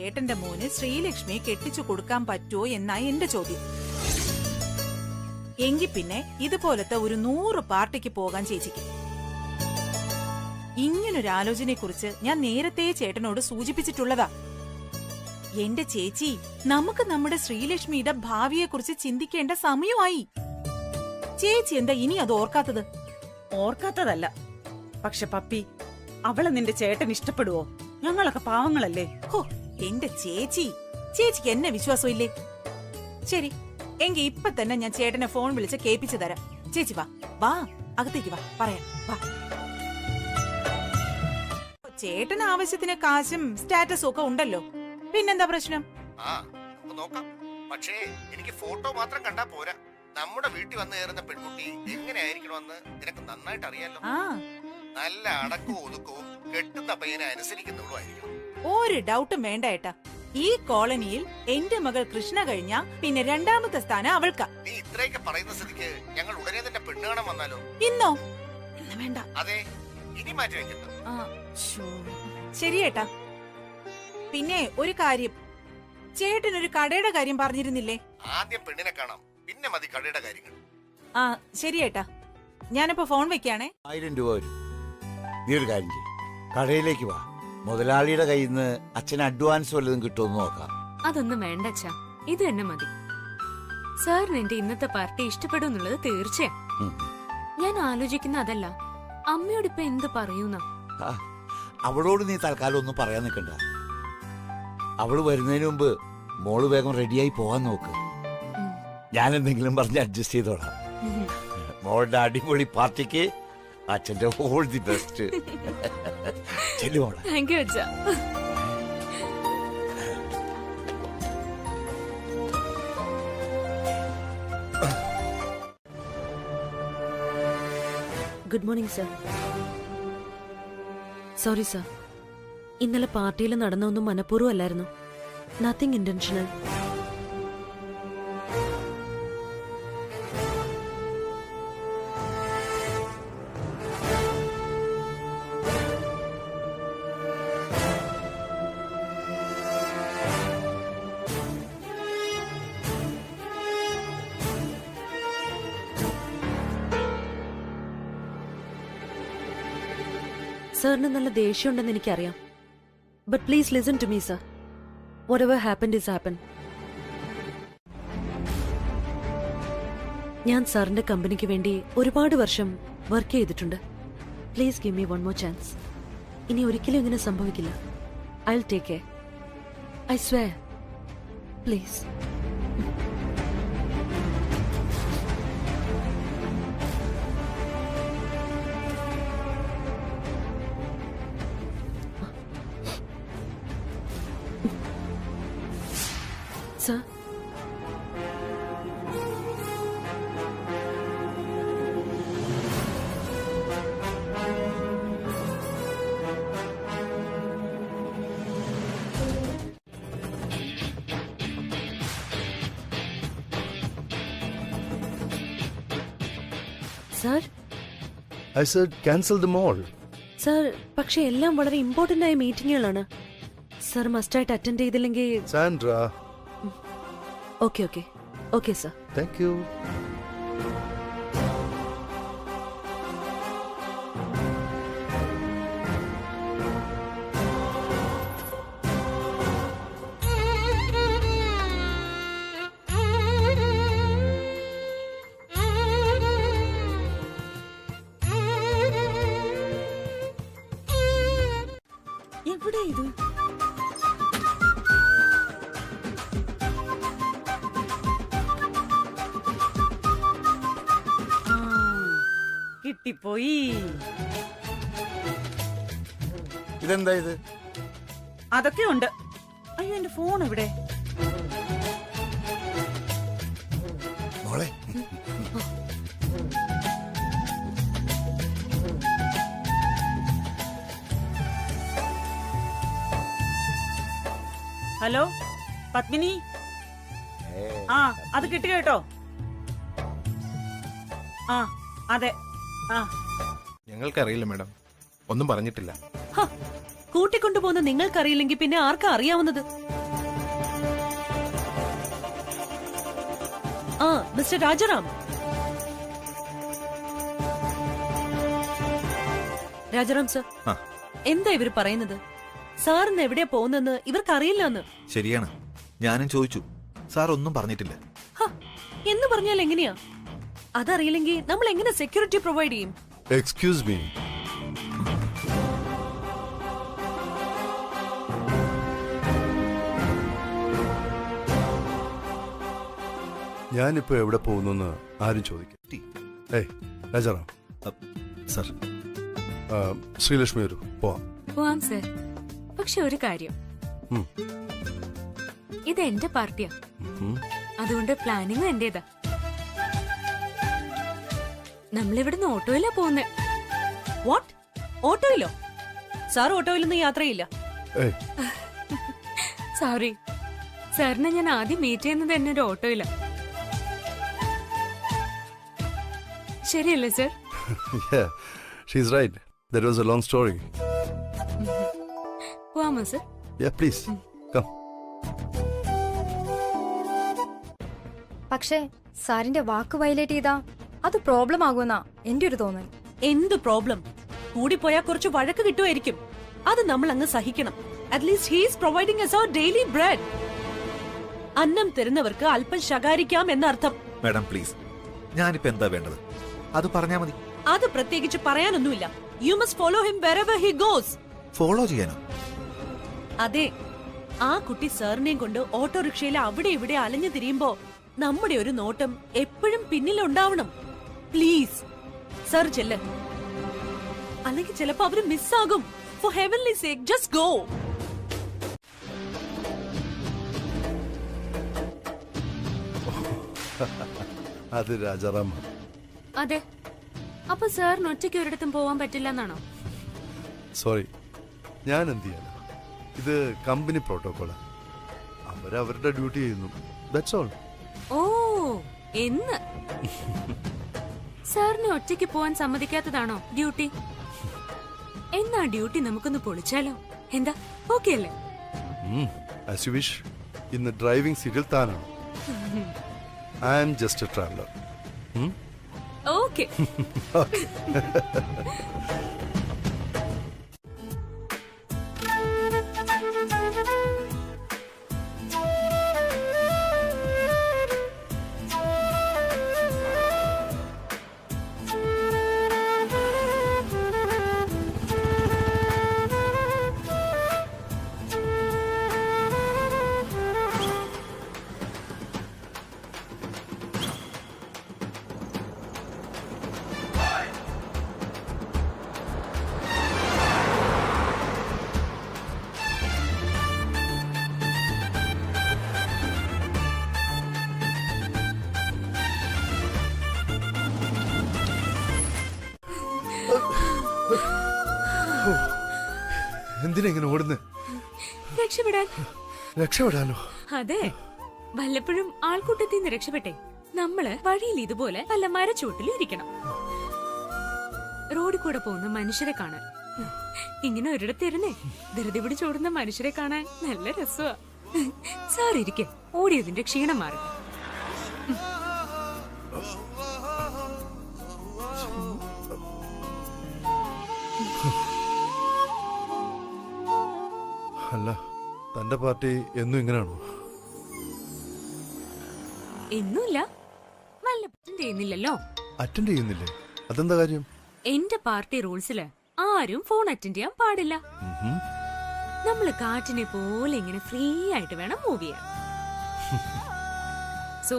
ചേട്ടന്റെ മോന് ശ്രീലക്ഷ്മിയെ കെട്ടിച്ചു കൊടുക്കാൻ പറ്റുമോ എന്നാ എന്റെ ചോദ്യം. എങ്കിൽ പിന്നെ ഇതുപോലത്തെ ഒരു 100 പാർട്ടിക്ക് പോകാൻ ചേച്ചിക്ക്. ഇങ്ങനൊരു ആലോചനയെക്കുറിച്ച് ഞാൻ നേരത്തെ ചേട്ടനോട് സൂചിപ്പിച്ചിട്ടുള്ളതാ. എന്റെ ചേച്ചി, നമുക്ക് നമ്മുടെ ശ്രീലക്ഷ്മിയുടെ ഭാവിയെക്കുറിച്ച് ചിന്തിക്കേണ്ട സമയമായി. ചേച്ചി എന്താ ഇനി അത് ഓർക്കാത്തത്? ഓർക്കാത്തതല്ല, പക്ഷെ പപ്പി, അവളെ നിന്റെ ചേട്ടൻ ഇഷ്ടപ്പെടുവോ? ഞങ്ങളൊക്കെ പാവങ്ങളല്ലേ. ഹോ, എന്റെ ചേച്ചിക്ക് എന്നെ വിശ്വാസം ഇല്ലേ? ശരി, എങ്കി ഇപ്പൊ തന്നെ ഞാൻ ചേട്ടനെ ഫോൺ വിളിച്ച് കേൾപ്പിച്ചു തരാം. ചേച്ചി വാ അകത്തേക്ക് വാ, പറയാം, വാ. ചേട്ടന് ആവശ്യത്തിന് കാശും സ്റ്റാറ്റസും ഒക്കെ ഉണ്ടല്ലോ, പിന്നെന്താ പ്രശ്നം? പക്ഷേ എനിക്ക് ഫോട്ടോ മാത്രം കണ്ടാ പോരാ. നമ്മുടെ വീട്ടിൽ വന്ന് കയറുന്ന പെൺകുട്ടി എങ്ങനെയായിരിക്കണമെന്ന് നിനക്ക് നന്നായിട്ട് അറിയാലോ. നല്ല അടക്കവും ഒതുക്കവും കെട്ടുന്ന പയ്യനെ അനുസരിക്കുന്നവളുമായിരിക്കണം. ഒരു ഡൗട്ടും വേണ്ട ഏട്ടാ. ഈ കോളനിയിൽ എന്റെ മകൾ കൃഷ്ണ കഴിഞ്ഞാ പിന്നെ 2ാമത്തെ സ്ഥാനം അവൾക്കാ. നീ ഇത്രയൊക്കെ പറയുന്ന സ്ഥിതിക്ക് ഞങ്ങൾ ഉടനെ തന്നെ പെണ്ണ് കാണാൻ വന്നാലോ? ഇന്നോ? വേണ്ട. അതെ, ഇനി മാറ്റി വെക്കണ്ട. ശരി ഏട്ടാ. പിന്നെ ഒരു കാര്യം, ചേട്ടനൊരു കടയുടെ കാര്യം പറഞ്ഞിരുന്നില്ലേ? ആദ്യം പെണ്ണിനെ കാണാം, പിന്നെ മതി കടയുടെ കാര്യങ്ങൾ. ശരി ഏട്ടാ, ഞാനിപ്പോ ഫോൺ വെക്കാണേ. 1000 രൂപ വരും. നീ ഒരു കാര്യം ചെയ്യ്, കടയിലേക്ക് വാ. മുതലാളിയുടെ കയ്യിൽ നിന്ന് അച്ഛന് അഡ്വാൻസ് വല്ലതും കിട്ടുമെന്ന് നോക്കാം. അതൊന്നും വേണ്ട അച്ഛാ, ഇത് തന്നെ മതി. സാറിന് എന്റെ ഇന്നത്തെ പാർട്ടി ഇഷ്ടപ്പെടും എന്നുള്ളത് തീർച്ചയാ. ഞാൻ ആലോചിക്കുന്ന അതല്ല, അമ്മയോട് ഇപ്പൊ എന്ത് പറയൂന്ന. അവളോട് നീ തൽക്കാലം ഒന്നും പറയാൻ നിൽക്കണ്ട. അവള് വരുന്നതിന് മുമ്പ് മോള് വേഗം റെഡിയായി പോവാൻ നോക്ക്. ഞാൻ എന്തെങ്കിലും പറഞ്ഞ് അഡ്ജസ്റ്റ് ചെയ്തോളാം. മോളുടെ അടിപൊളി പാർട്ടിക്ക് അച്ഛന്റെ ഓൾ ദി ബെസ്റ്റ്. ചെല്ലുമോളെ. താങ്ക് യു അച്ഛാ. Good morning sir. Sorry sir, ഇന്നലെ പാർട്ടിയിൽ നടന്നൊന്നും മനഃപൂർവ്വം അല്ലായിരുന്നു. Nothing intentional. സാറിന് നല്ല ദേഷ്യമുണ്ടെന്ന് എനിക്കറിയാം. But please listen to me sir. Whatever happened is happened. ഞാൻ സാറിന്റെ കമ്പനിക്ക് വേണ്ടി ഒരുപാട് വർഷം വർക്ക് ചെയ്തിട്ടുണ്ട്. Please give me one more chance. ഇനി ഒരിക്കലും ഇങ്ങനെ സംഭവിക്കില്ല. I will take care. I swear. Please. Sir? Sir? I said cancel them all. Sir, പക്ഷേ എല്ലാം വളരെ ഇമ്പോർട്ടന്റ് ആയ മീറ്റിംഗുകളാണ്. സർ മസ്റ്റായിട്ട് അറ്റൻഡ് ചെയ്തില്ലെങ്കിൽ. Sandra. Okay, sir. Thank you. എവിടെ ഇത്? കിട്ടിപ്പോയി. ഇതെന്താ ഇത്? അതൊക്കെ ഉണ്ട്. അയ്യോ, എന്റെ ഫോൺ എവിടെ? മോളെ, ഹലോ പത്മിനി. അത് കിട്ടി കേട്ടോ. അതെ. ഞങ്ങൾക്കറിയില്ല മാഡം, ഒന്നും പറഞ്ഞിട്ടില്ല. കൂട്ടിക്കൊണ്ടുപോകുന്ന നിങ്ങൾക്കറിയില്ലെങ്കിൽ പിന്നെ ആർക്കാ അറിയാവുന്നത്? ആ മിസ്റ്റർ രാജാറാം. രാജാറാം സർ, എന്താ ഇവര് പറയുന്നത്? സാറിന് എവിടെയാ പോകുന്നെന്ന് ഇവർക്കറിയില്ലെന്ന്. ശരിയാണ്, ഞാനും ചോദിച്ചു. സാർ ഒന്നും പറഞ്ഞിട്ടില്ല. എന്ന് പറഞ്ഞാൽ എങ്ങനെയാ? അതറിയില്ലെങ്കിൽ നമ്മൾ എങ്ങനെ സെക്യൂരിറ്റി പ്രൊവൈഡ് ചെയ്യും? Excuse me. ഞാനിപ്പോ എവിടെ പോകുന്നു ആരും ചോദിക്കും. ഏയ് രാജാറാം സർ, ശ്രീലക്ഷ്മി വരൂ, പോവാം. പോവാം സർ. പക്ഷെ ഒരു കാര്യം, ഇത് എന്റെ പാർട്ടിയാ, അതുകൊണ്ട് പ്ലാനിങ് എന്റേതാ. നമ്മളിവിടുന്ന് ഓട്ടോയിലാ പോകുന്നേ. വാട്ട്? ഓട്ടോയിലോ? സാർ ഓട്ടോയിലൊന്നും യാത്രയില്ല. സോറി, സാറിനെ ഞാൻ ആദ്യം മീറ്റ് ചെയ്യുന്നത് തന്നെ ഒരു ഓട്ടോയിലാ. ശരിയല്ലേ sir? Yeah, she's right. That was a long story. പോവാമോ സർ? Yeah, please. Come. പക്ഷേ സാറിന്റെ വാക്ക് വയലേറ്റ് ചെയ്താ അത് പ്രോബ്ലം ആകുമെന്നാ എന്റെ ഒരു തോന്നൽ. എന്ത് പ്രോബ്ലം? കൂടിപ്പോയാൽ കുറച്ച് വഴക്ക് കിട്ടുമായിരിക്കും. അത് നമ്മൾ അങ്ങ് സഹിക്കണം. At least he is providing us our daily bread. അന്നം തരുന്നവർക്ക് അല്പം ശകാരിക്കാം എന്നർത്ഥം. മാഡം പ്ലീസ്, ഞാനിപ്പോ എന്താ വേണ്ടത് അത് പറഞ്ഞാ മതി. അത് പ്രത്യേകിച്ച് പറയാനൊന്നുമില്ല. You must follow him wherever he goes. Follow ചെയ്യാനോ? അതെ, ആ കുട്ടി സാറിനെയും കൊണ്ട് ഓട്ടോറിക്ഷയിൽ അവിടെ ഇവിടെ അലഞ്ഞു തിരിയുമ്പോ നമ്മുടെ ഒരു നോട്ടം എപ്പോഴും പിന്നിലുണ്ടാവണം. പ്ലീസ് സർ ചെല്ല്, അല്ലെങ്കിൽ ചിലപ്പോ അവര് മിസ്സാകും. For heavenly sake just go. അത് രാജാറാം. അതെ, അപ്പൊ സാറിന് ഒറ്റയ്ക്ക് ഒരിടത്തും പോവാൻ പറ്റില്ല എന്നാണോ? സോറി, ഞാൻ എന്ത് ചെയ്യാനാ? ഇത് കമ്പനി പ്രോട്ടോകോളാ. അവരവരുടെ ഡ്യൂട്ടി ചെയ്യുന്നു. That's all. ഓ, എന്ന് സാറിനെ ഒറ്റയ്ക്ക് പോവാൻ സമ്മതിക്കാത്തതാണോ ഡ്യൂട്ടി? എന്നാ ഡ്യൂട്ടി നമുക്കൊന്ന് പൊളിച്ചാലോ? എന്താ, ഓക്കെ അല്ലേ? As you wish. ഇന്ന് ഡ്രൈവിംഗ് സീറ്റിൽ താനാണ്. I am just a traveller. Okay. എന്തിനെങ്ങനെ ഓടുന്നേ? രക്ഷപ്പെടാൻ. രക്ഷപ്പെടാനോ? അതെ, വല്ലപ്പോഴും ആൾക്കൂട്ടത്തിൽ നിന്ന് രക്ഷപ്പെട്ടെ നമ്മള് വഴിയിൽ ഇതുപോലെ വല്ല മരച്ചൂട്ടിലും ഇരിക്കണം. റോഡിൽ കൂടെ പോകുന്ന മനുഷ്യരെ കാണാൻ. ഇങ്ങനെ ഒരിടത്തിരുന്നേ ധൃതി പിടിച്ചോടുന്ന മനുഷ്യരെ കാണാൻ നല്ല രസമാ. സാർ ഇരിക്കെ, ഓടിയതിന്റെ ക്ഷീണം മാറി. അല്ല, തന്റെ പാർട്ടി എന്നും ഇങ്ങനെയാണോ? എന്നുമില്ല, വല്ലപ്പോഴും ചെയ്യുന്നില്ലല്ലോ. അറ്റൻഡ് ചെയ്യുന്നില്ലേ? അതെന്താ കാര്യം? എന്റെ പാർട്ടി റൂൾസില് ആരും ഫോൺ അറ്റൻഡ് ചെയ്യാൻ പാടില്ല. നമ്മള് കാറ്റിനെ പോലെ ഇങ്ങനെ ഫ്രീ ആയിട്ട് വേണം മൂവ് ചെയ്യാൻ. So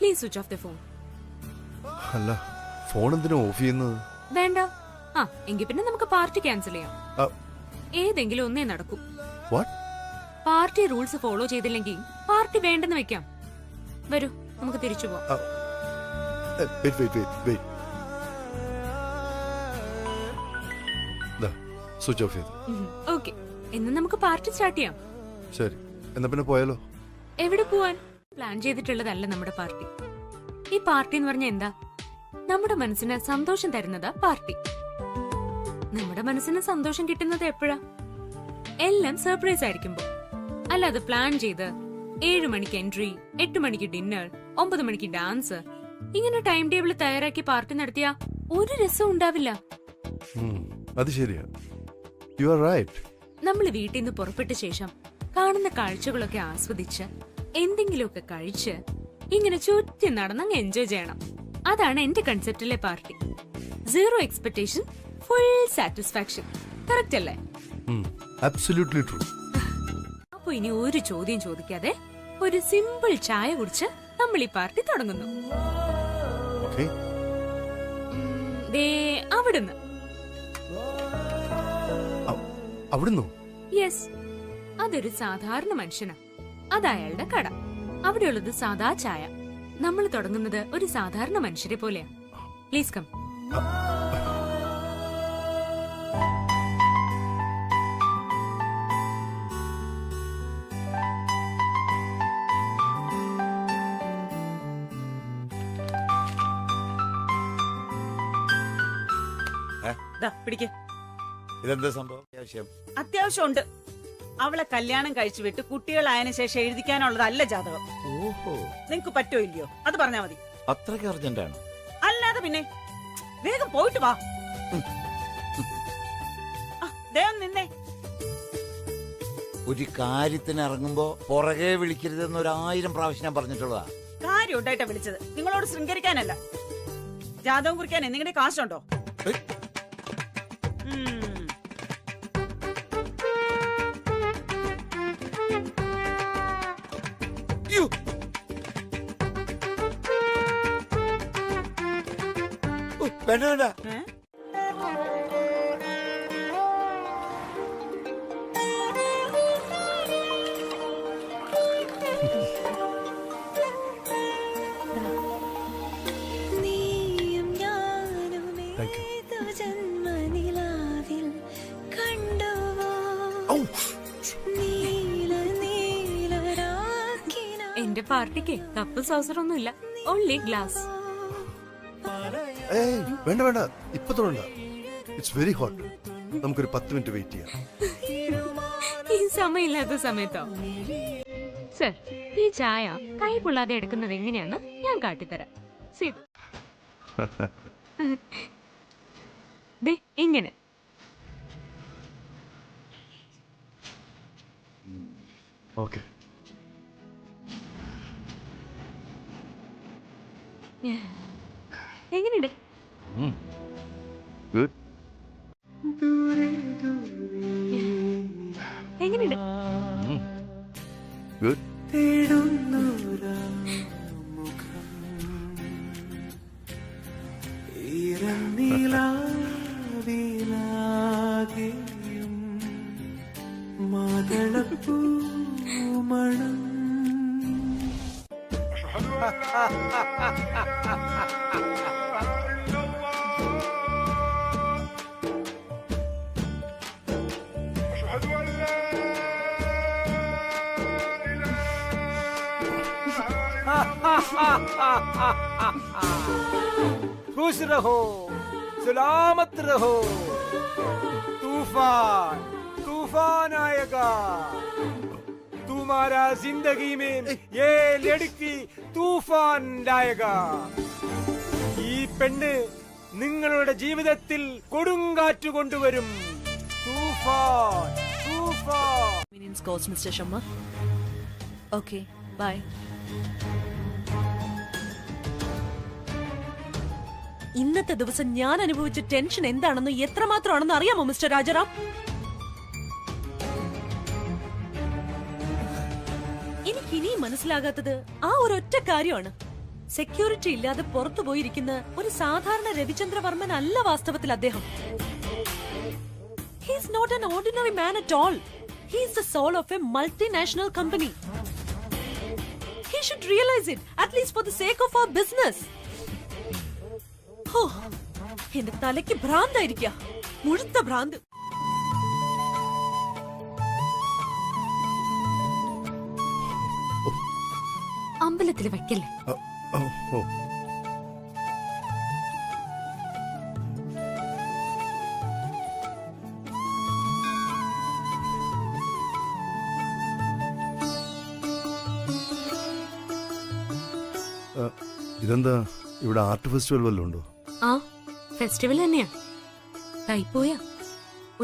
please switch off the phone. അല്ല, ഫോൺ എന്തിനാ ഓഫ് ചെയ്യുന്നത്? വേണ്ട. ആ, എങ്കിൽ പിന്നെ നമുക്ക് പാർട്ടി ക്യാൻസൽ ചെയ്യാം. ഏതെങ്കിലും ഒന്നേ നടക്കും. പാർട്ടി റൂൾസ് ഫോളോ ചെയ്തില്ലെങ്കിൽ പാർട്ടി വേണ്ടെന്ന് വെക്കാം. വരൂ, നമുക്ക് തിരിച്ചു പോവാം. സ്വിച്ച് ഓഫ് ചെയ്തു. ഓക്കെ, എന്ന് നമുക്ക് പാർട്ടി സ്റ്റാർട്ട് ചെയ്യാം. ശരി, എന്നാ പിന്നെ പോയാലോ? എവിടെ പോവാൻ? പ്ലാൻ ചെയ്തിട്ടുള്ളതല്ല നമ്മുടെ പാർട്ടി. ഈ പാർട്ടി എന്ന് പറഞ്ഞാൽ എന്താ? നമ്മുടെ മനസ്സിന് സന്തോഷം തരുന്നതാ പാർട്ടി. നമ്മുടെ മനസ്സിന് സന്തോഷം കിട്ടുന്നത് എപ്പോഴാ? എല്ലാം സർപ്രൈസ് ആയിരിക്കുമ്പോ. അല്ലാതെ പ്ലാൻ ചെയ്ത് 7 മണിക്ക് എൻട്രി, 8 മണിക്ക് ഡിന്നർ, 9 മണിക്ക് ഡാൻസ്, ഇങ്ങനെ ടൈം ടേബിൾ തയ്യാറാക്കി പാർട്ടി നടത്തിയ ഒരു രസം ഉണ്ടാവില്ല. അത് ശരിയാ. You are right. നമ്മൾ വീട്ടിൽ നിന്ന് പുറപ്പെട്ട ശേഷം കാണുന്ന കാഴ്ചകളൊക്കെ ആസ്വദിച്ച് എന്തെങ്കിലുമൊക്കെ കഴിച്ച് ഇങ്ങനെ ചുറ്റി നടന്നങ്ങ് എൻജോയ് ചെയ്യണം. അതാണ് എന്റെ കൺസെപ്റ്റിലെ party. 0 expectation, full satisfaction. Correct അല്ലേ? Absolutely true. അപ്പൊ ഇനി ഒരു ചോദ്യം ചോദിക്കാതെ ഒരു സിമ്പിൾ ചായ കുടിച്ച് നമ്മൾ ഈ പാർട്ടി തുടങ്ങുന്നു. ഓക്കേ. ദേ അവിടുന്ന്. അവിടുന്ന്? യെസ്. അതൊരു സാധാരണ മനുഷ്യനാ. അത് അയാളുടെ കട. അവിടെയുള്ളത് സാധാ ചായ. നമ്മൾ തുടങ്ങുന്നത് ഒരു സാധാരണ മനുഷ്യരെ പോലെയാ. Please come. പിടിക്ക്. ഇതെന്താ സംഭവം? അത്യാവശ്യമുണ്ട്. അവളെ കല്യാണം കഴിച്ചു വിട്ട് കുട്ടികളായതിനു ശേഷം എഴുതിക്കാനുള്ളതല്ല ജാതകം. ഓഹോ, നിങ്ങക്ക് പറ്റോ ഇല്ലയോ അത് പറഞ്ഞാ മതി. അത്രയ്ക്ക് അർജന്റാണ്? അല്ലാതെ പിന്നെ. വേഗം പോയിട്ട് വാ. ദേവൻ നിന്നെ. ഒരു കാര്യത്തിന് ഇറങ്ങുമ്പോ പുറകെ വിളിക്കരുതെന്ന് 1000 പ്രാവശ്യം ഞാൻ പറഞ്ഞിട്ടുള്ളതാ. കാര്യം ഉണ്ടായിട്ടാ വിളിച്ചത്, നിങ്ങളോട് ശൃംഗരിക്കാനല്ല. ജാതകം കുറിക്കാൻ നിങ്ങളുടെ കാശുണ്ടോ? വേണ്ട വേണ്ട. എന്റെ പാർട്ടിക്ക് കപ്പ് സൗസറൊന്നും ഇല്ല, ഓൺലി ഗ്ലാസ്. വേണ്ട വേണ്ട, ഇപ്പൊ തൊടണ്ട. It's very hot. നമുക്കൊരു 10 മിനിറ്റ് വെയിറ്റ് ചെയ്യാം. ഈ സമയമില്ലാത്ത സമയത്തോ? സർ, ഈ ചായ കൈ പൊള്ളാതെ എടുക്കുന്നത് എങ്ങനെയാന്ന് ഞാൻ കാട്ടിത്തരാം. ഇങ്ങനെ. ഓക്കെ. എങ്ങനെയുണ്ട്? ഗുഡ്. എങ്ങനെയുണ്ട്? ഗുഡ്. खुश रहो, सलामत रहो. तूफान तूफान आएगा. तुम्हारा जिंदगी में ये लड़की तूफान लाएगा. ഈ പെണ്ണ് നിങ്ങളുടെ ജീവിതത്തിൽ കൊടുങ്കാറ്റ് കൊണ്ടുവരും. തൂഫാൻ തൂഫാൻ. Calls Mr. Sharma. Okay, bye. ഇന്നത്തെ ദിവസം ഞാൻ അനുഭവിച്ച ടെൻഷൻ എന്താണെന്ന് എത്രമാത്രമാണെന്ന് അറിയാമോ മിസ്റ്റർ രാജാറാം? എനിക്കിനി മനസ്സിലാകാത്തത് ആ ഒരൊറ്റ കാര്യമാണ്. സെക്യൂരിറ്റി ഇല്ലാതെ പുറത്തു പോയിരിക്കുന്ന ഒരു സാധാരണ രവിചന്ദ്രവർമ്മൻ അല്ല വാസ്തവത്തിൽ അദ്ദേഹം. He is not an ordinary man at all. He is the soul of a multinational company. He should realize it, at least for the sake of our business. എന്റെ തലയ്ക്ക് ഭ്രാന്തായിരിക്ക, മുഴുത്ത ഭ്രാന്ത്. അമ്പലത്തിൽ വയ്ക്കല്ലേ? ഇതെന്താ ഇവിടെ ആർട്ട് ഫെസ്റ്റിവൽ വല്ലതും ഉണ്ടോ? ആ, ഫെസ്റ്റിവൽ തന്നെയാ. തൈപ്പോയ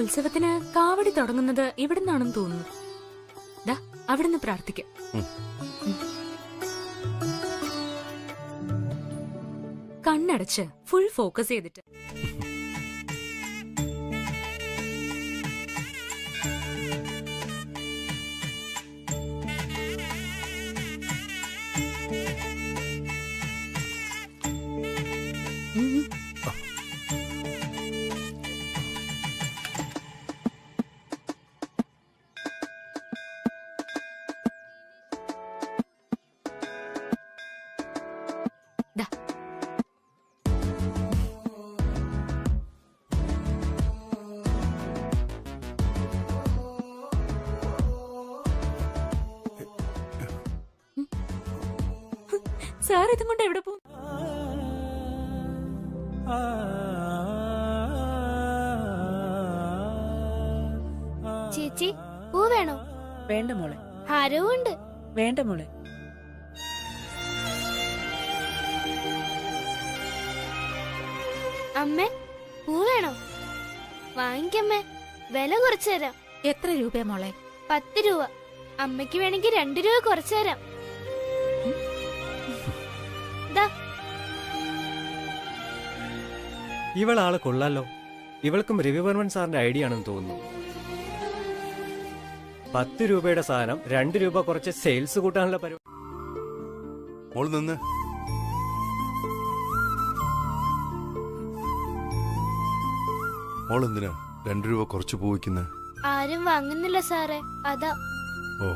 ഉത്സവത്തിന് കാവടി തുടങ്ങുന്നത് ഇവിടെ നിന്നാണെന്ന് തോന്നുന്നു. ദാ അവിടുന്ന് പ്രാർത്ഥിക്കാം. കണ്ണടച്ച് ഫുൾ ഫോക്കസ് ചെയ്തിട്ട്. സാർ ഇതും കൊണ്ട് എവിടെ പോകും? ചേച്ചി പൂ വേണോ? വേണ്ട മോളെ. ഹാരവും ഉണ്ട്. വേണ്ട മോളെ. അമ്മേ പൂ വേണോ? വാങ്ങിക്കമ്മേ, വില കുറച്ചു തരാം. എത്ര രൂപ മോളെ? 10 രൂപ. അമ്മയ്ക്ക് വേണമെങ്കിൽ 2 രൂപ കുറച്ചു തരാം. ഇവളാള് കൊള്ളാലോ. ഇവൾക്കും രവിവർമ്മൻ സാറിന്റെ ഐഡിയ ആണെന്ന് തോന്നുന്നു. 10 രൂപയുടെ സാധനം 2 രൂപ കുറച്ച് സെയിൽസ് കൂട്ടാനുള്ള പരിപാടി. മോൾ നിന്ന്. മോൾ എന്തിനാ 2 രൂപ കുറച്ച് പോയിക്കുന്നത്? ആരും വാങ്ങുന്നില്ല സാറേ, അതാ. ഓ,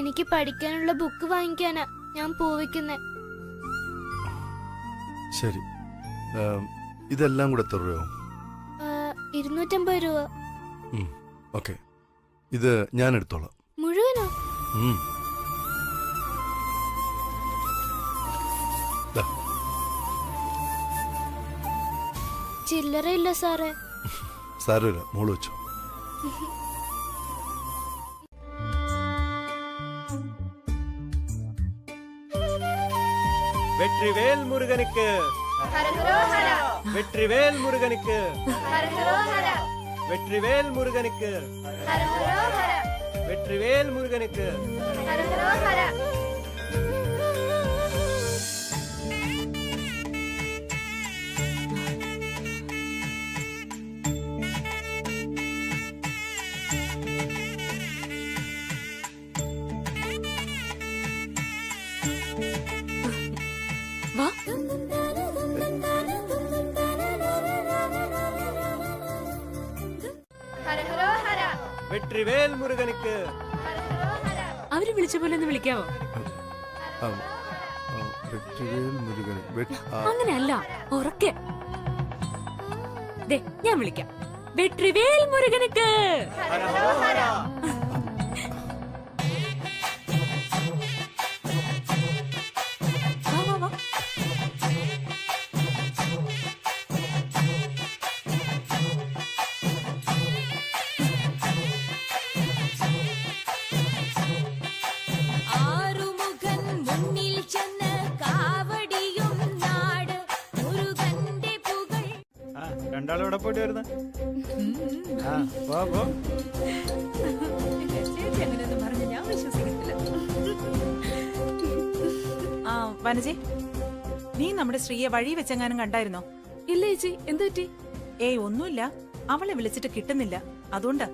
എനിക്ക് പഠിക്കാനുള്ള ബുക്ക് വാങ്ങിക്കാനാ ഞാൻ പോവിക്കുന്നേ. ശരി. ഇതെല്ലാം കൂടെ എത്ര രൂപയാവും? 250 രൂപ. ഓക്കെ, ഇത് ഞാൻ എടുത്തോളാം. മുഴുവനോ? ചില്ലറയില്ല സാറേ. സാരമില്ല, മോള് വെച്ചോ. வெற்றிவேல் முருகனுக்கு, வெற்றிவேல் முருகனுக்கு, வெற்றிவேல் முருகனுக்கு, வெற்றிவேல் முருகனுக்கு. വെற்றிവേൽ മുരുകനുക്ക്. അവര് വിളിച്ച പോലെ ഒന്ന് വിളിക്കാവോ? അങ്ങനെയല്ല, ഉറക്കെ. ഞാൻ വിളിക്കാം. വെற்றிவேல் മുരുകനുക്ക്. രണ്ടാളോടെ പോയിട്ട് വരുന്ന വനജെ, നീ നമ്മുടെ ശ്രീയെ വഴി വെച്ചെങ്ങാനും കണ്ടായിരുന്നോ? ഇല്ല ചേച്ചി, എന്ത് പറ്റി? ഏയ് ഒന്നുമില്ല, അവളെ വിളിച്ചിട്ട് കിട്ടുന്നില്ല, അതുകൊണ്ടാ.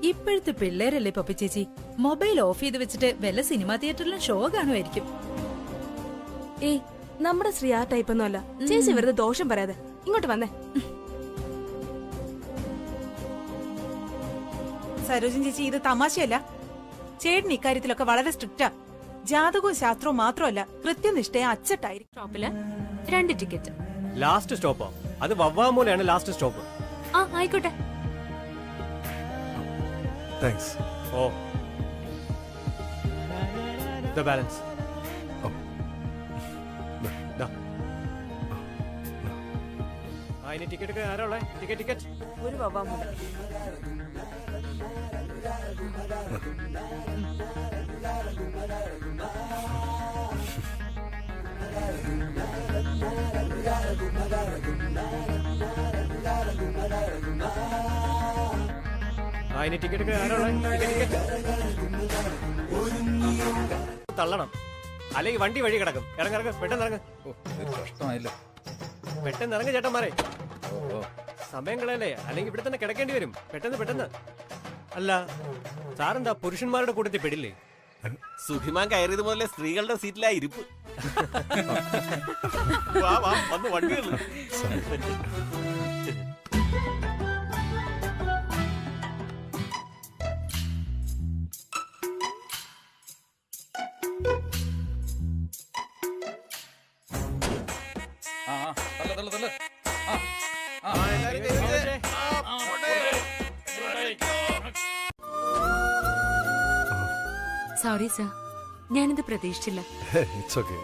ഇപ്പോഴത്തെ പിള്ളേരല്ലേ പപ്പി ചേച്ചി, മൊബൈൽ ഓഫ് ചെയ്ത് വെച്ചിട്ട് വല്ല സിനിമാ തിയേറ്ററിലും ഷോ കാണുമായിരിക്കും. ഏയ്, നമ്മുടെ ശ്രീ ആ ടൈപ്പ് ഒന്നും അല്ല. ചേച്ചി വെറുതെ ദോഷം പറയാതെ ഇങ്ങോട്ട് വന്നേ. സരോജൻ ചേച്ചി, ഇത് തമാശയല്ല. ചേട്ടൻ ഇക്കാര്യത്തിലൊക്കെ വളരെ സ്ട്രിക്റ്റാ. ജാതകവും ശാസ്ത്രവും മാത്രമല്ല, കൃത്യനിഷ്ഠയെ അച്ചട്ടായിരിക്കും. ഷോപ്പില് 2 ടിക്കറ്റ്. ലാസ്റ്റ് സ്റ്റോപ്പോ? അത് വവ്വാമൂലയാണ് ലാസ്റ്റ് സ്റ്റോപ്പ്. ആ, ആയിക്കോട്ടെ. താങ്ക്സ്. ഓ, ദ ബാലൻസ്. ഇനി ടിക്കറ്റ് ഒക്കെ ആരാ ഉള്ളേ? ടിക്കറ്റ് ഒരു വവ്വാമൂല. ടിക്കറ്റ് തള്ളണം, അല്ലെങ്കിൽ വണ്ടി വഴി കിടക്കും. ഇറങ്ങിറങ്ങ്, പെട്ടെന്ന് ഇറങ്ങ്. കഷ്ടമായില്ലോ. പെട്ടെന്ന് ഇറങ്ങ് ചേട്ടന്മാരെ, സമയം കളയല്ലേ, അല്ലെങ്കിൽ ഇവിടെ തന്നെ കിടക്കേണ്ടി വരും. പെട്ടെന്ന് പെട്ടെന്ന്. അല്ല സാറെന്താ പുരുഷന്മാരുടെ കൂട്ടത്തിൽ പെടില്ലേ? സുഖിമാൻ കയറിയത് മുതലേ സ്ത്രീകളുടെ സീറ്റിലായി ഇരിപ്പ്. വന്ന് വണ്ടികൾ. സോറി സർ, ഞാനിത് പ്രതീക്ഷിച്ചില്ല. It's okay,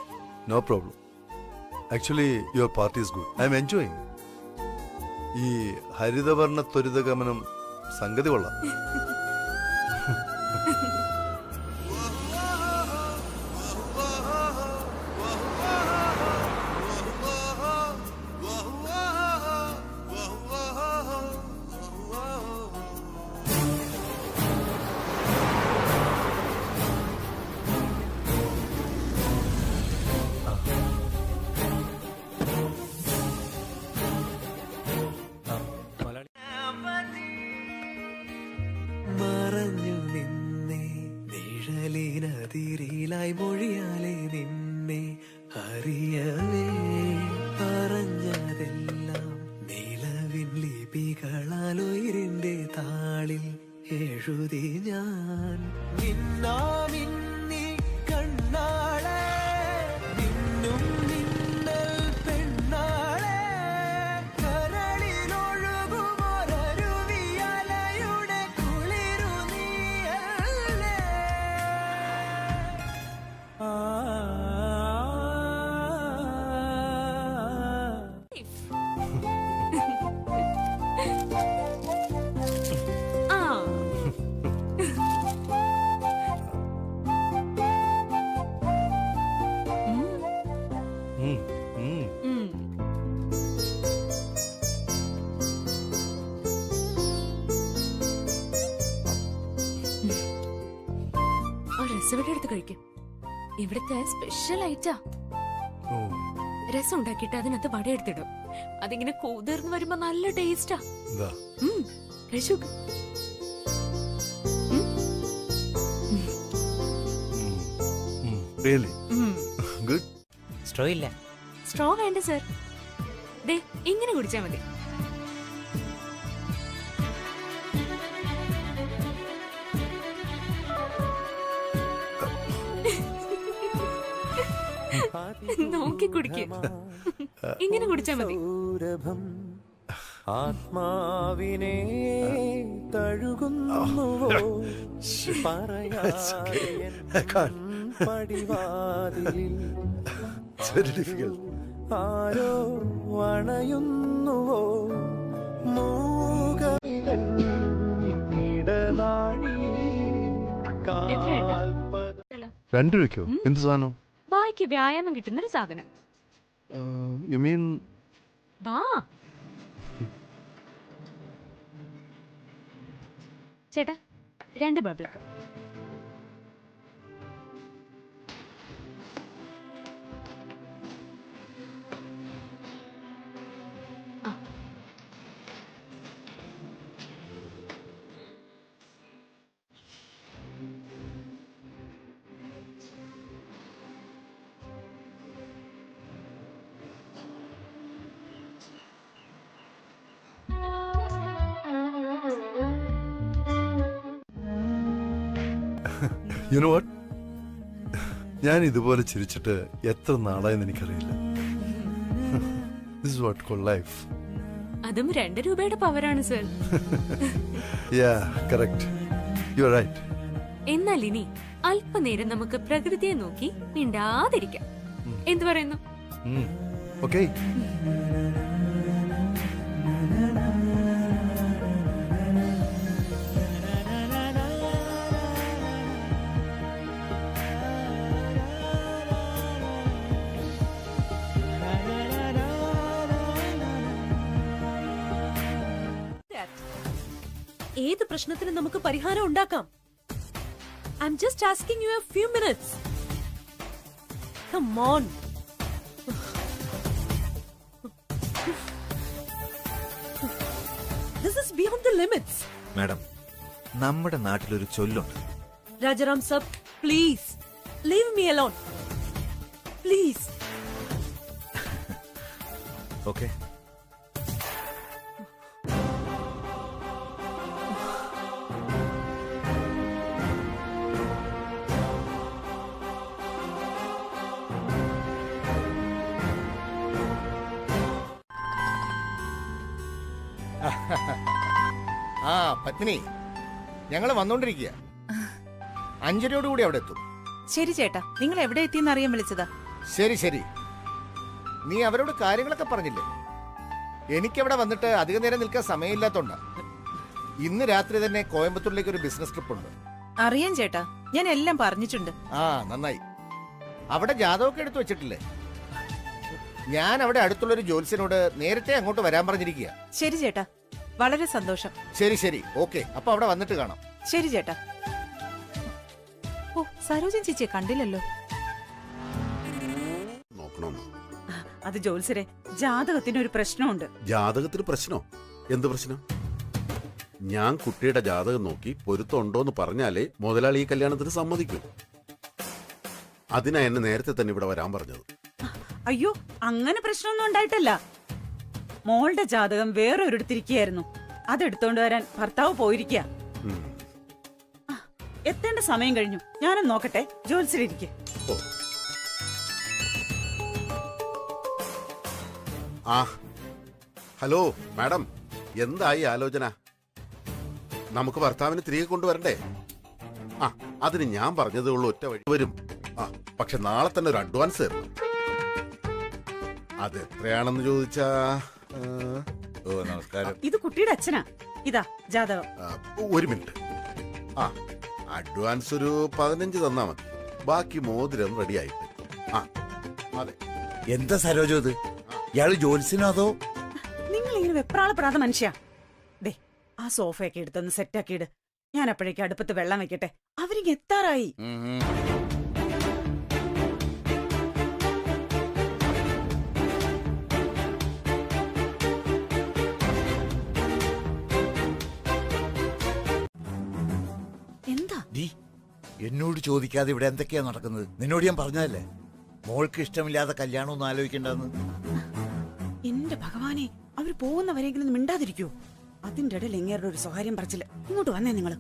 no problem. Actually your party is good. I'm enjoying. ഈ ഹരിതവർണ്ണ ത്വരിതഗമനം സംഗതി കൊള്ളാം. തിരിയിലായി മൊഴിയാലെ നിന്നെ അറിയവേ പറഞ്ഞതെല്ലാം നിലവിൻ ലിപികളാൽ ഉയിരിന്റെ താളിൽ എഴുതി ഞാൻ. മിന്നാമിന്നി കണ്ണാളെ മിന്നും മിന്നൽ പെണ്ണാളെ കരളിലൊഴുകുമൊരരുവിയലയുടെ കുളിരു നീയല്ലേ. രസം എടുത്ത് കഴിക്കും. ഇവിടുത്തെ സ്പെഷ്യൽ ഐറ്റാ. രസം ഉണ്ടാക്കിയിട്ട് അതിനകത്ത് വട എടുത്തിടും. അതിങ്ങനെ കൂതിർന്ന് വരുമ്പോ നല്ല ടേസ്റ്റാ. കഴിച്ചു. സ്ട്രോ ഇല്ല. സ്ട്രോ വേണ്ട സർ, ദേ ഇങ്ങനെ കുടിച്ചാ മതി. നോക്കി കുടിക്ക. ഇങ്ങനെ കുടിച്ചാ മതി. ആത്മാവിനെ തഴുകുന്നുവോ പടിവാതിലിൽ ആരോ അണയുന്നുവോ രൂപയ്ക്കോ? എന്ത് സാധനം? വായിക്ക് വ്യായാമം കിട്ടുന്നൊരു സാധനം. യു മീൻ വാ ചേട്ടാ, 2 ബബിളൊക്കെ. You know what? ഞാൻ ഇതുപോലെ ചിരിച്ചിട്ട് എത്ര നാളായെന്ന് എനിക്കറിയില്ല. This is what called life. അതും 2 രൂപയുടെ പവറാണ് sir. Yeah, correct. You are right. എന്നാൽ ഇനി അല്പനേരം നമുക്ക് പ്രകൃതിയെ നോക്കി മിണ്ടാതിരിക്കാം. എന്തു പറയുന്നു? Okay. ഏത് പ്രശ്നത്തിനും നമുക്ക് പരിഹാരം ഉണ്ടാക്കാം. I am just asking you a few minutes. Come on. This is beyond the limits. Madam, നമ്മുടെ നാട്ടിലൊരു ചൊല്ലുണ്ട്. Rajaram sir, please leave me alone. Please. Okay. ആ പത്മിനി, ഞങ്ങൾ വന്നോണ്ടിരിക്കുക. 5:30 അവിടെ എത്തും. ശരി ചേട്ടാ, നിങ്ങൾ എവിടെ എത്തിയെന്ന് അറിയാൻ വിളിച്ചതാ. ശരി ശരി. നീ അവരോട് കാര്യങ്ങളൊക്കെ പറഞ്ഞില്ലേ? എനിക്കവിടെ വന്നിട്ട് അധിക നേരം നിൽക്കാൻ സമയമില്ലാത്തോണ്ടാ. ഇന്ന് രാത്രി തന്നെ കോയമ്പത്തൂരിലേക്ക് ഒരു ബിസിനസ് ട്രിപ്പ് ഉണ്ട്. അറിയാം ചേട്ടാ, ഞാൻ എല്ലാം പറഞ്ഞിട്ടുണ്ട്. ആ നന്നായി. അവിടെ ജാതകമൊക്കെ എടുത്തു വെച്ചിട്ടില്ലേ? ഞാൻ അവിടെ അടുത്തുള്ളൊരു ജോത്സ്യനോട് നേരത്തെ അങ്ങോട്ട് വരാൻ പറഞ്ഞിരിക്കുക. ശരി ചേട്ടാ, വളരെ സന്തോഷം. ശരി ശരി, ഓക്കെ. അപ്പൊ അവിടെ വന്നിട്ട് കാണാം. ശരി ചേട്ടാ. ഓ, സരോജൻ ചേച്ചിയെ കണ്ടില്ലല്ലോ. അത് ജോത്സരെ, ജാതകത്തിന് ഒരു പ്രശ്നമുണ്ട്. ജാതകത്തിന് പ്രശ്നോ? എന്ത് പ്രശ്നം? ഞാൻ കുട്ടിയുടെ ജാതകം നോക്കി പൊരുത്തമുണ്ടോന്ന് പറഞ്ഞാലേ മുതലാളി ഈ കല്യാണത്തിന് സമ്മതിക്കൂ. അതിനാ എന്നെ നേരത്തെ തന്നെ ഇവിടെ വരാൻ പറഞ്ഞത്. അയ്യോ, അങ്ങനെ പ്രശ്നമൊന്നും ഉണ്ടായിട്ടല്ല. മോളുടെ ജാതകം വേറൊരിടത്തിരിക്കുകയായിരുന്നു. അതെടുത്തോണ്ട് വരാൻ ഭർത്താവ് പോയിരിക്കുക. എത്തേണ്ട സമയം കഴിഞ്ഞു. ഞാനും നോക്കട്ടെ. ജോത്സ്യരിയ്ക്ക്. ആ ഹലോ മാഡം, എന്തായി ആലോചന? നമുക്ക് ഭർത്താവിനെ തിരികെ കൊണ്ടുവരണ്ടേ? ആ, അതിന് ഞാൻ പറഞ്ഞതേ ഉള്ളൂ, ഒറ്റ വഴി വരും. ആ, പക്ഷെ നാളെ തന്നെ ഒരു അഡ്വാൻസ് തരണം. അത് എത്രയാണെന്ന് ചോദിച്ചാ? ഓ നമസ്കാരം. ഇത് കുട്ടിയുടെ അച്ഛനാ. ഇതാ ജാതകം. ഒരു മിനിറ്റ്. ആ, അഡ്വാൻസ് ഒരു 15 തന്നാ മതി. ബാക്കി മോതിരം റെഡി ആയിട്ട്. ആ അതെ. എന്താ സരോജോ ഇത്? ഇയാള് ജോലിസിനോ അതോ? നിങ്ങൾ ഇങ്ങനെ വെപ്രാളപ്പെടാതെ മനുഷ്യ. ദേ, ആ സോഫയൊക്കെ എടുത്തൊന്ന് സെറ്റാക്കിയിട്. ഞാൻ അപ്പോഴേക്കും അടുപ്പത്ത് വെള്ളം വെക്കട്ടെ. അവരിങ്ങ് എത്താറായി. എന്താ എന്നോട് ചോദിക്കാതെ ഇവിടെ എന്തൊക്കെയാ നടക്കുന്നത്? നിന്നോട് ഞാൻ പറഞ്ഞതല്ലേ മോൾക്ക് ഇഷ്ടമില്ലാത്ത കല്യാണം ഒന്നും ആലോചിക്കണ്ടെന്ന്. എന്റെ ഭഗവാനെ, അവര് പോകുന്നവരെങ്കിലും മിണ്ടാതിരിക്കൂ. അതിന്റെ ഇടയിൽ എങ്ങേരുടെ ഒരു സ്വകാര്യം പറച്ചില്ല. ഇങ്ങോട്ട് വന്നേ നിങ്ങള്.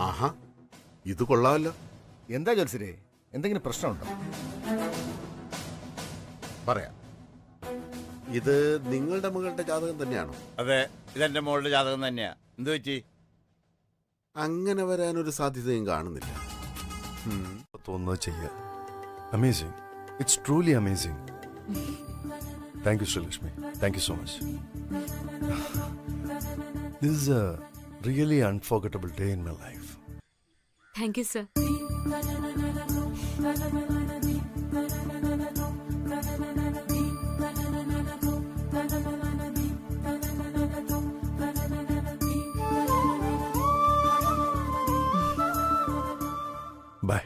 ആഹാ, ഇത് കൊള്ളാമല്ലോ. എന്താ ജോത്സ്യരെ, എന്തെങ്കിലും പ്രശ്നമുണ്ടോ? പറയാം. ഇത് നിങ്ങളുടെ മകളുടെ ജാതകം തന്നെയാണോ? അതെ, ഇതെന്റെ മോളുടെ ജാതകം തന്നെയാ. എന്ത് പറ്റി? അങ്ങനെ വരാനൊരു സാധ്യതയും കാണുന്നില്ല. തോന്നുന്നത് ചെയ്യാം. Amazing. It's truly amazing. Thank you Sreelakshmi. Thank you so much. This is a really unforgettable day in my life. Thank you sir. Bye.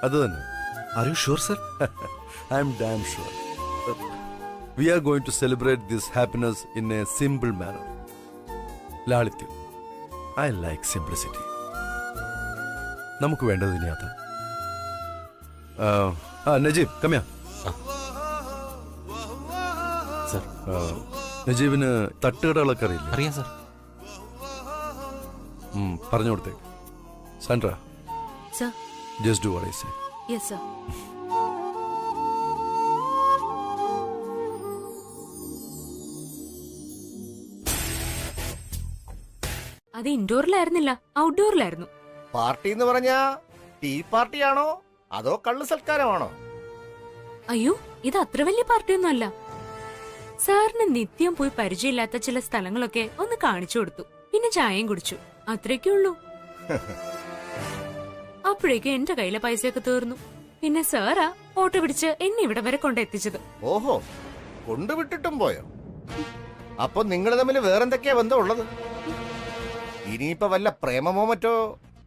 അത് തന്നെ. Are you sure sir? I'm damn sure. We are going to celebrate this happiness in a simple manner. ലാളിത്യം. I like simplicity. നമുക്ക് വേണ്ടത് ഇനി അത്. Najeeb, come here. Sir, നജീബിന് തട്ടുകടകളൊക്കെ അറിയില്ല? അറിയാം sir. പറഞ്ഞു കൊടുത്തേക്ക്. Sandra, sir. just do what I say. Yes, sir. അത് ഇൻഡോറിലായിരുന്നില്ല, ഔട്ട്ഡോറിലായിരുന്നു. പാർട്ടി എന്ന് പറഞ്ഞാ ടീ പാർട്ടിയാണോ അതോ കള്ളു സൽക്കാരമാണോ? അയ്യോ, ഇത് അത്ര വലിയ പാർട്ടിയൊന്നും അല്ല. സാറിന് നിത്യം പോയി പരിചയമില്ലാത്ത ചില സ്ഥലങ്ങളൊക്കെ ഒന്ന് കാണിച്ചു കൊടുത്തു, പിന്നെ ചായയും കുടിച്ചു, അത്രയ്ക്കേ ഉള്ളൂ. അപ്പോഴേക്കും എന്റെ കയ്യിലെ പൈസയൊക്കെ തീർന്നു. പിന്നെ സാറാ ഓട്ടോ പിടിച്ച് എന്നെ ഇവിടെ വരെ കൊണ്ടെത്തിച്ചത്. ഓഹോ, കൊണ്ടുവിട്ടിട്ടും പോയോ? അപ്പൊ നിങ്ങൾ തമ്മിൽ വേറെന്തൊക്കെയാ ബന്ധം ഉള്ളത്? ഇനിയിപ്പോ വല്ല പ്രേമമോ മറ്റോ?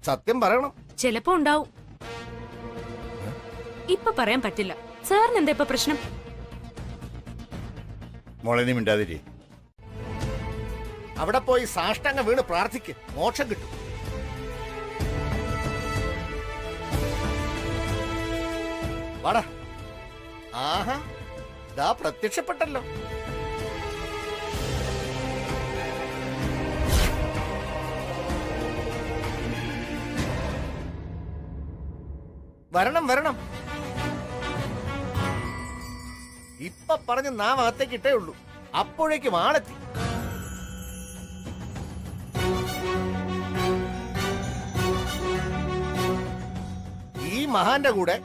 സത്യം പറയണം. ചിലപ്പോ ഉണ്ടാവും, ഇപ്പൊ പറയാൻ പറ്റില്ല. സാറിന് എന്താ ഇപ്പൊ പ്രശ്നം? മോളെ നീ മിണ്ടാതിരി. അവിടെ പോയി സാഷ്ടാംഗം വീണ് പ്രാർത്ഥിക്ക്, മോക്ഷം കിട്ടും. വാടാ. ആഹാ, ദാ പ്രത്യക്ഷപ്പെട്ടല്ലോ. വരണം വരണം. ഇപ്പൊ പറഞ്ഞ് നാവകത്തേക്ക് ഇട്ടേ ഉള്ളൂ, അപ്പോഴേക്കും ആളെത്തി. ഈ മഹാന്റെ കൂടെ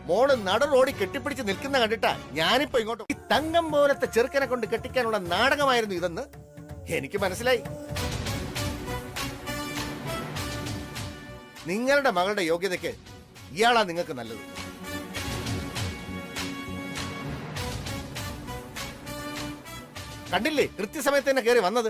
മോള് നട റോഡി കെട്ടിപ്പിടിച്ച് നിൽക്കുന്ന കണ്ടിട്ടാ ഞാനിപ്പോ ഇങ്ങോട്ട്. ഈ തങ്കം പോലത്തെ ചെറുക്കനെ കൊണ്ട് കെട്ടിക്കാനുള്ള നാടകമായിരുന്നു ഇതെന്ന് എനിക്ക് മനസ്സിലായി. നിങ്ങളുടെ മകളുടെ യോഗ്യതയ്ക്ക് ഇയാളാ നിങ്ങൾക്ക് നല്ലത്. കണ്ടില്ലേ കൃത്യസമയത്ത് തന്നെ കയറി വന്നത്?